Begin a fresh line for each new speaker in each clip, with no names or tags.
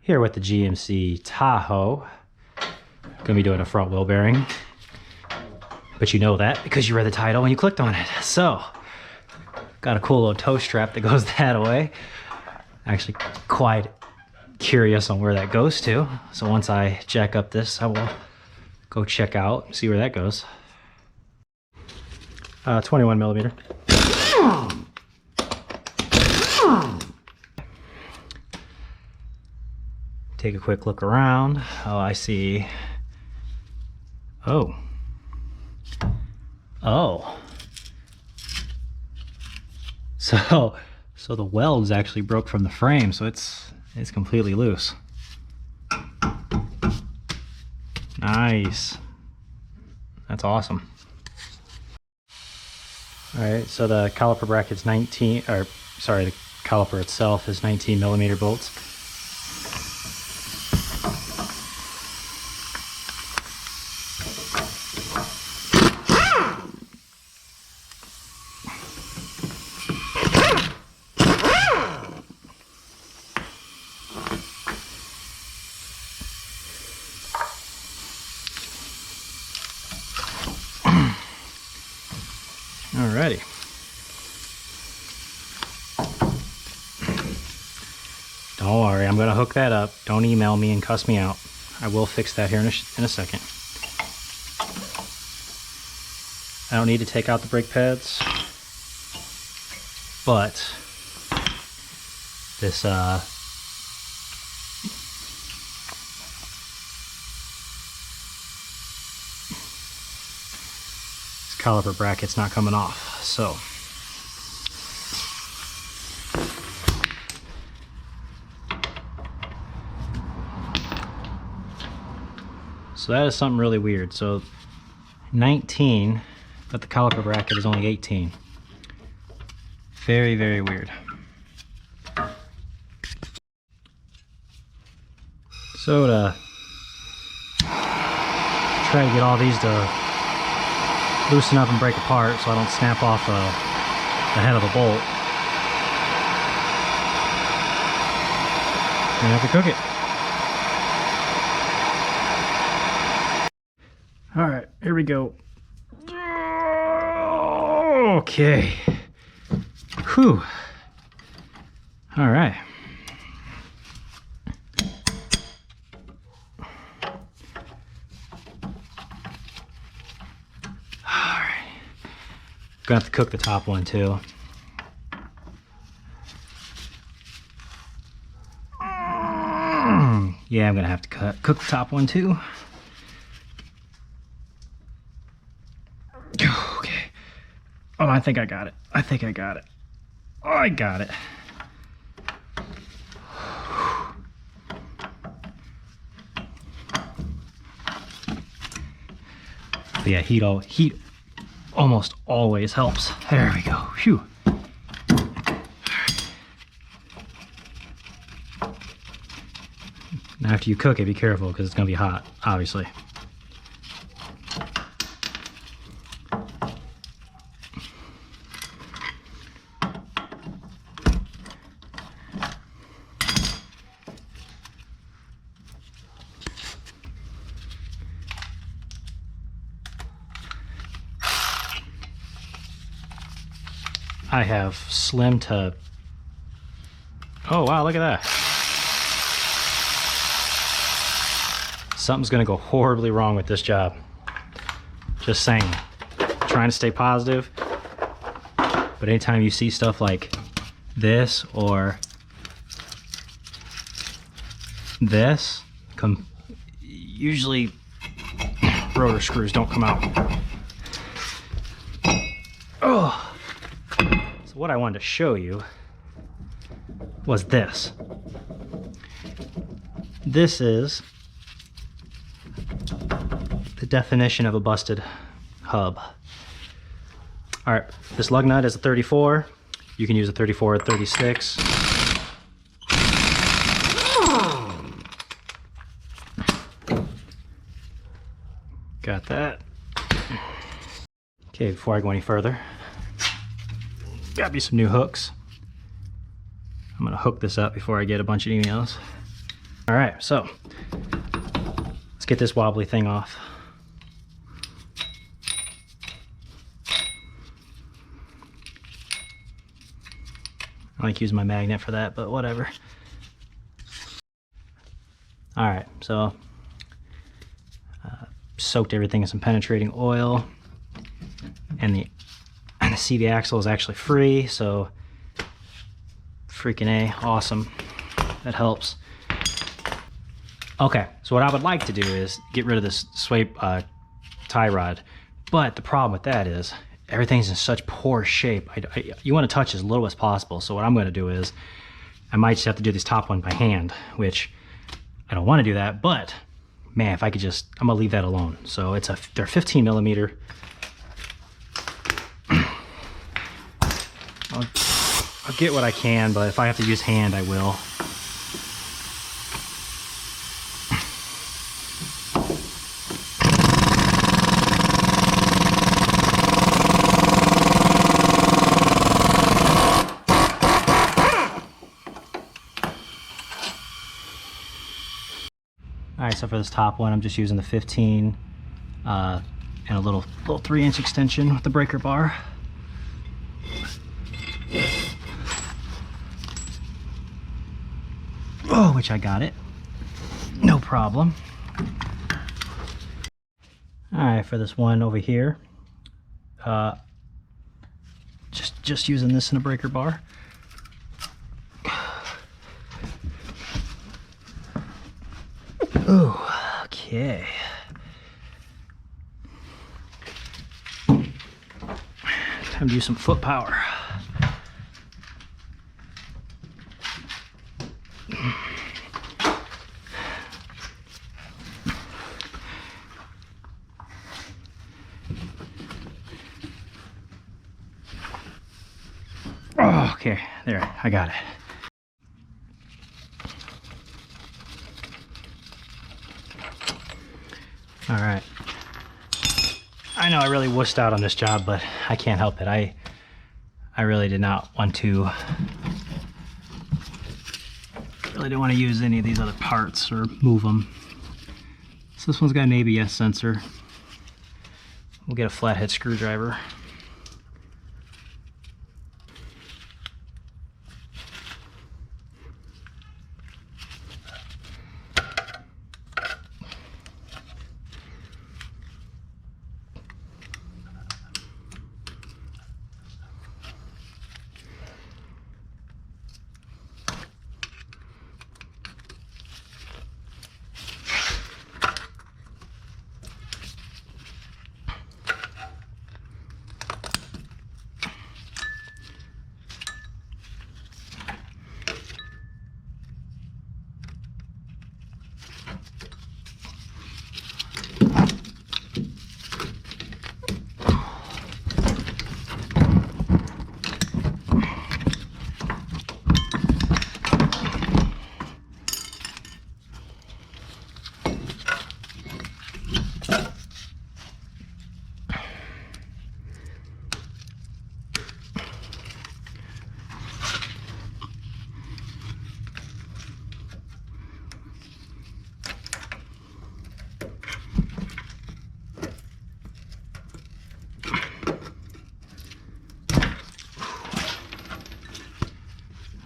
Here with the GMC Tahoe. Gonna be doing a front wheel bearing. But you know that because you read the title when you clicked on it. So, got a cool little toe strap that goes that way. Actually quite curious on where that goes to. So once I jack up this, I will go check out, see where that goes. 21 millimeter. Take a quick look around. Oh, I see. Oh. So the weld's actually broke from the frame, so it's completely loose. Nice. That's awesome. All right, so the caliper bracket's the caliper itself is 19 millimeter bolts. Alrighty. Don't worry, I'm gonna hook that up. Don't email me and cuss me out. I will fix that here in a second. I don't need to take out the brake pads, but this caliper bracket's not coming off, so that is something really weird. So 19, but the caliper bracket is only 18. Very, very weird. So to try to get all these to loosen up and break apart so I don't snap off the head of the bolt, I'm gonna have to cook it. All right, here we go. Okay. Whew. All right. Gonna have to cook the top one too. Yeah, I'm gonna have to cook the top one too. Okay. Oh, I think I got it. I think I got it. Oh, I got it. But yeah, heat almost always helps. There we go. Phew. Now after you cook it, be careful because it's going to be hot, obviously. I have slim to... Oh wow, look at that. Something's gonna go horribly wrong with this job. Just saying. Trying to stay positive. But anytime you see stuff like this or this, usually rotor screws don't come out. Oh. So what I wanted to show you was this. This is the definition of a busted hub. All right, this lug nut is a 34. You can use a 34 or 36. Got that. Okay, before I go any further, got me some new hooks. I'm gonna hook this up before I get a bunch of emails. All right, so let's get this wobbly thing off. I like using my magnet for that, but whatever. All right, so soaked everything in some penetrating oil, and the CV axle is actually free, so freaking A, awesome. That helps. Okay, so what I would like to do is get rid of this sway tie rod, but the problem with that is everything's in such poor shape. You want to touch as little as possible, so what I'm going to do is I might just have to do this top one by hand, which I don't want to do that, but man, if I could just, I'm going to leave that alone. So they're 15 millimeter. I'll get what I can, but if I have to use hand, I will. All right, so for this top one, I'm just using the 15 and a little 3-inch extension with the breaker bar. Oh, which I got it. No problem. All right, for this one over here, just using this in a breaker bar. Oh, okay. Time to use some foot power. Oh, okay, there, I got it. All right. I know I really wussed out on this job, but I can't help it. I really did not want to. Really didn't want to use any of these other parts or move them. So this one's got an ABS sensor. We'll get a flathead screwdriver.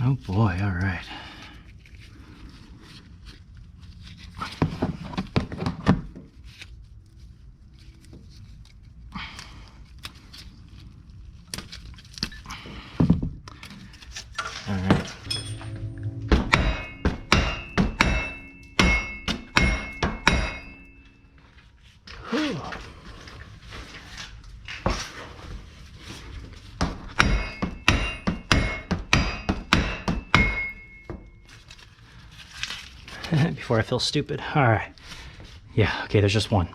Oh boy, all right. All right. Whew. Before I feel stupid. All right. Yeah, okay, there's just one.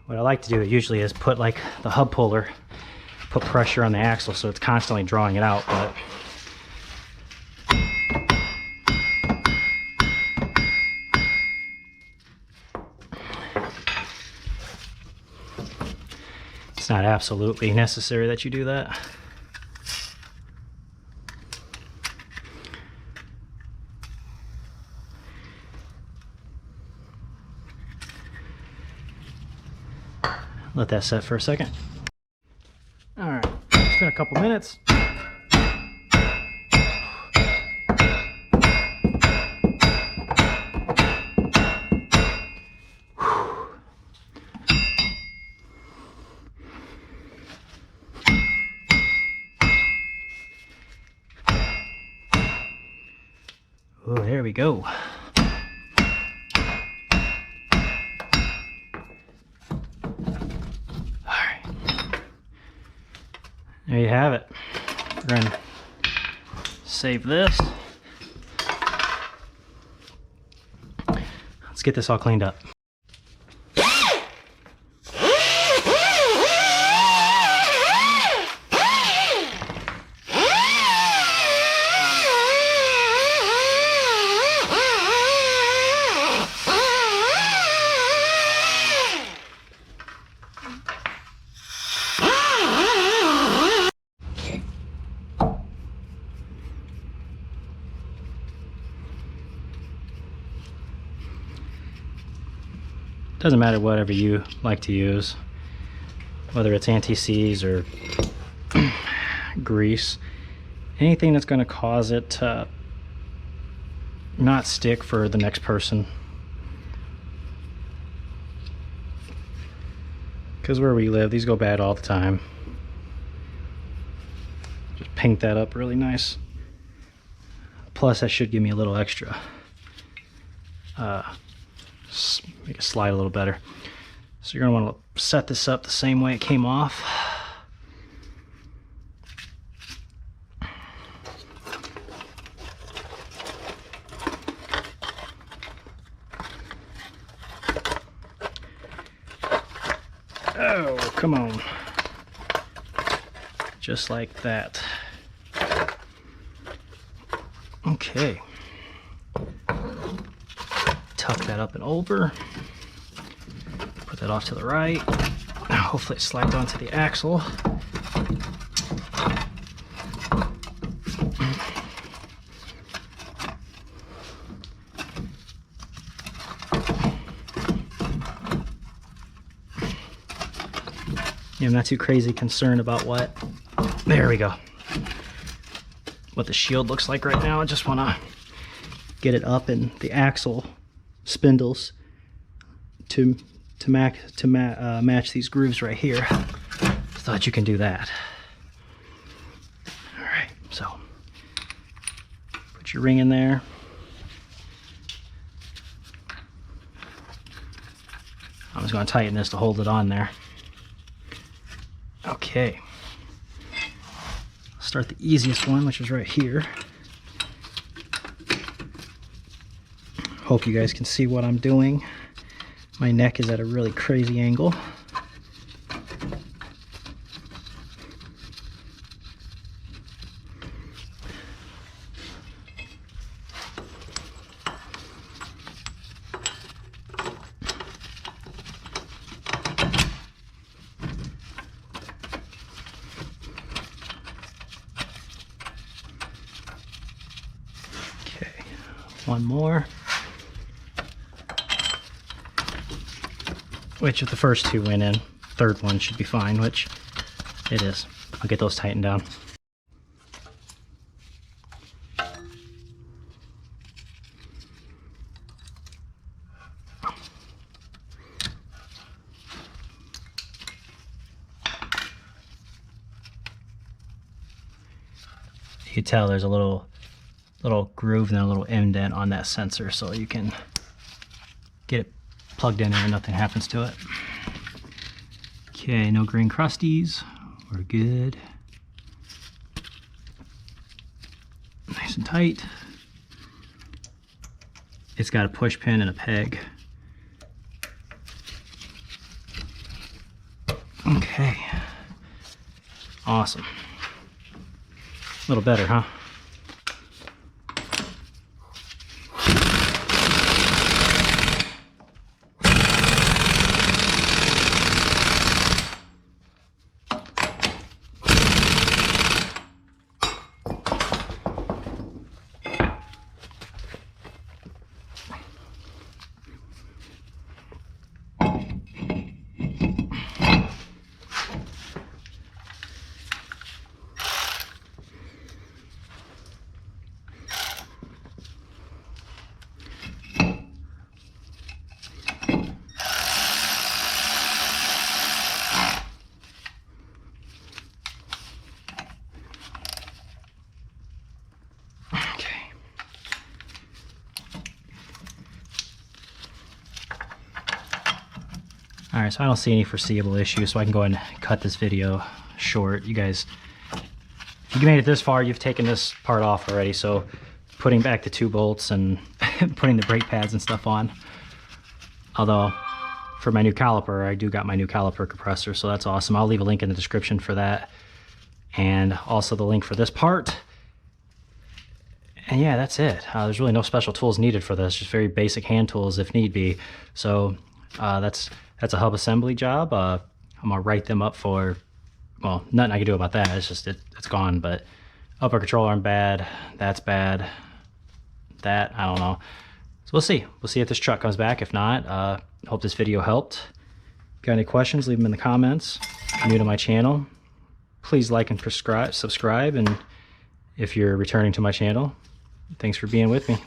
What I like to do usually is put like the hub puller, put pressure on the axle so it's constantly drawing it out, but not absolutely necessary that you do that. Let that set for a second. All right, it's been a couple minutes. Oh, there we go. There you have it. We're going to save this. Let's get this all cleaned up. Doesn't matter whatever you like to use, whether it's anti-seize or grease, anything that's going to cause it to not stick for the next person. Because where we live, these go bad all the time. Just paint that up really nice. Plus that should give me a little extra. Make it slide a little better. So you're going to want to set this up the same way it came off. Oh, come on. Just like that. Okay. Tuck that up and over. Put that off to the right. Hopefully it slides onto the axle. Yeah, I'm not too crazy concerned about what. There we go. What the shield looks like right now. I just want to get it up in the axle spindles to match these grooves right here. Thought you can do that. All right, so put your ring in there. I'm just going to tighten this to hold it on there. Okay. Start the easiest one, which is right here. Hope you guys can see what I'm doing. My neck is at a really crazy angle. Okay, one more. Which if the first two went in, third one should be fine, which it is. I'll get those tightened down. You can tell there's a little groove and a little indent on that sensor, so you can get it plugged in and nothing happens to it. Okay, no green crusties. We're good. Nice and tight. It's got a push pin and a peg. Okay. Awesome. A little better, huh? All right, so I don't see any foreseeable issues, so I can go ahead and cut this video short. You guys, if you made it this far, you've taken this part off already, so putting back the 2 bolts and putting the brake pads and stuff on. Although, for my new caliper, I do got my new caliper compressor, so that's awesome. I'll leave a link in the description for that, and also the link for this part. And yeah, that's it. There's really no special tools needed for this, just very basic hand tools if need be. So that's a hub assembly job. I'm gonna write them up for, well, nothing I can do about that. It's just it's gone. But upper control arm bad, that's bad. That I don't know. So we'll see. We'll see if this truck comes back. If not, hope this video helped. Got any questions? Leave them in the comments. If you're new to my channel, please like and subscribe. And if you're returning to my channel, thanks for being with me.